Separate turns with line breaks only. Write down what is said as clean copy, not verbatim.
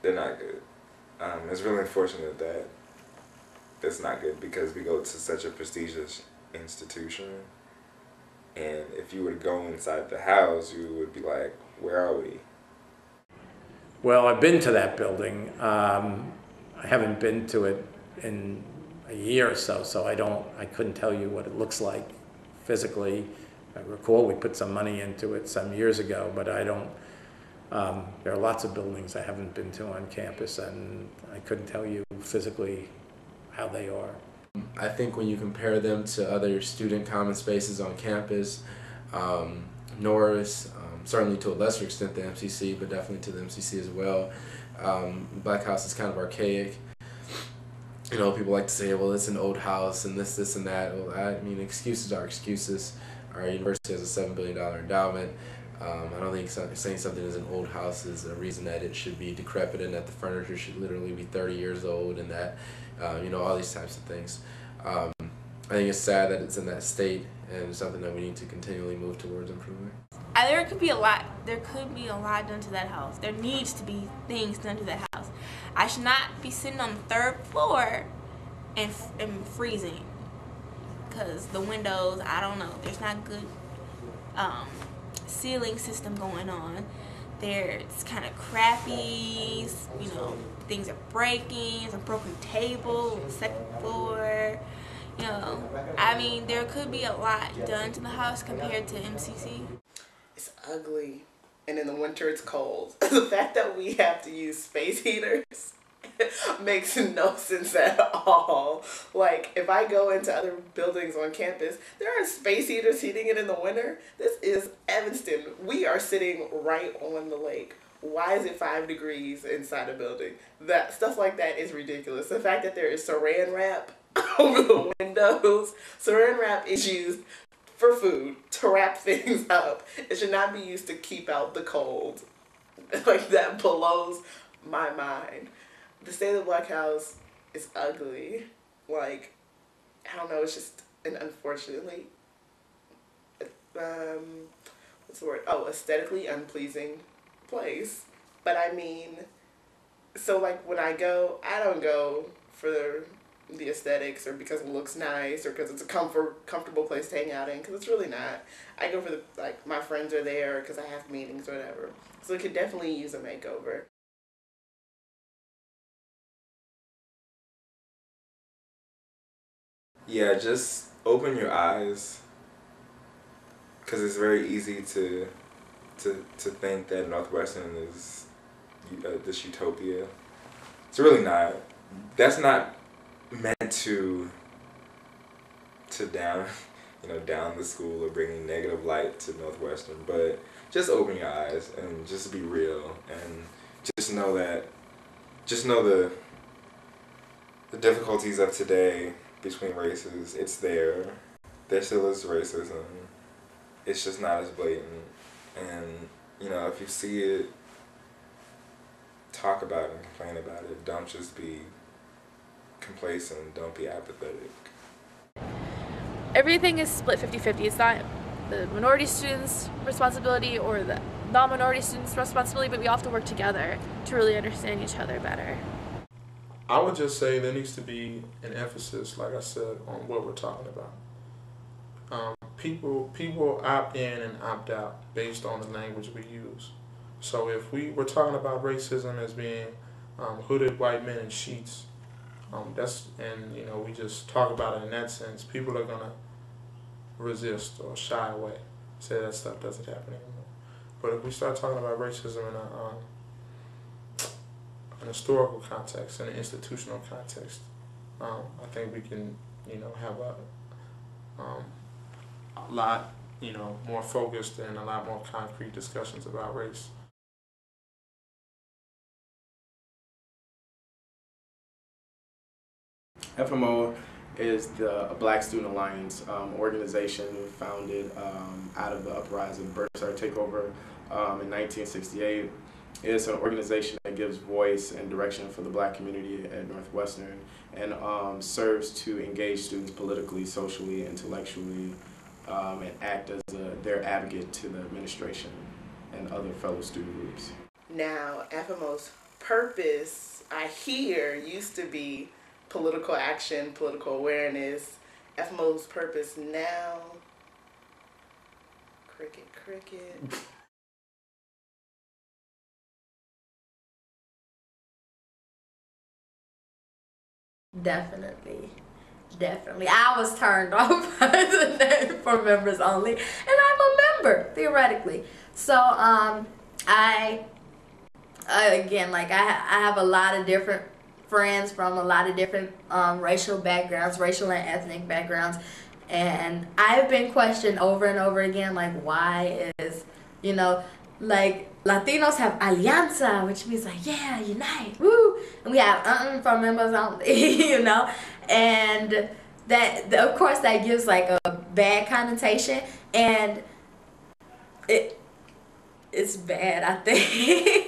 they're not good. It's really unfortunate that it's not good because we go to such a prestigious institution, and if you were to go inside the house, you would be like, where are we?
Well, I've been to that building. I haven't been to it in a year or so, so I couldn't tell you what it looks like physically. I recall we put some money into it some years ago, but I don't, there are lots of buildings I haven't been to on campus, and I couldn't tell you physically how they are.
I think when you compare them to other student common spaces on campus, Norris, certainly to a lesser extent the MCC, but definitely to the MCC as well, Black House is kind of archaic. You know, people like to say, well, it's an old house and this, and that. Well, I mean, excuses are excuses. Our university has a $7 billion endowment. I don't think saying something is an old house is a reason that it should be decrepit and that the furniture should literally be 30 years old and that, you know, all these types of things. I think it's sad that it's in that state and it's something that we need to continually move towards improving.
There could be a lot done to that house. There needs to be things done to that house. I should not be sitting on the 3rd floor and freezing because the windows, I don't know, there's not good ceiling system going on. It's kind of crappy, you know, things are breaking, there's a broken table on the 2nd floor. You know, I mean, there could be a lot done to the house compared to MCC.
It's ugly, and in the winter it's cold. The fact that we have to use space heaters makes no sense at all. Like, if I go into other buildings on campus, there are space heaters heating it in the winter. This is Evanston. We are sitting right on the lake. Why is it 5 degrees inside a building? That stuff like that is ridiculous. The fact that there is saran wrap over the windows. Saran wrap is used for food, to wrap things up. It should not be used to keep out the cold. Like, that blows my mind. The state of the Black House is ugly. Like, I don't know, it's just an unfortunately, what's the word? Oh, aesthetically unpleasing place. But I mean, so like when I go, I don't go for the aesthetics or because it looks nice or because it's a comfortable place to hang out in, because it's really not. I go for the, like, my friends are there because I have meetings or whatever. So it could definitely use a makeover.
Yeah, just open your eyes, because it's very easy to think that Northwestern is this utopia. It's really not. That's not meant to down the school or bringing negative light to Northwestern, but just open your eyes and just be real and just know the difficulties of today between races. It's there still is racism. It's just not as blatant, and you know, if you see it, talk about it and complain about it. Don't just be complacent, don't be apathetic.
Everything is split 50-50. It's not the minority students' responsibility or the non-minority students' responsibility, but we all have to work together to really understand each other better.
I would just say there needs to be an emphasis, like I said, on what we're talking about. People opt in and opt out based on the language we use. So if we're talking about racism as being hooded white men in sheets, and you know, we just talk about it in that sense, people are gonna resist or shy away, say that stuff doesn't happen anymore. But if we start talking about racism in an historical context, in an institutional context, I think we can, you know, have a lot, you know, more focused and a lot more concrete discussions about race.
FMO is a Black Student Alliance organization founded out of the uprising, Burnside takeover in 1968. It's an organization that gives voice and direction for the Black community at Northwestern and serves to engage students politically, socially, intellectually, and act as their advocate to the administration and other fellow student groups.
Now, FMO's purpose, I hear, used to be political action, political awareness. FMO's purpose now, cricket.
Definitely. I was turned off by the name for members only, and I'm a member theoretically. So I again, like I have a lot of different friends from a lot of different racial backgrounds, racial and ethnic backgrounds, and I've been questioned over and over again, like, why is, like, Latinos have alianza, which means like, yeah, unite, woo, and we have for members only, and that, of course, that gives like a bad connotation, and it's bad, I think.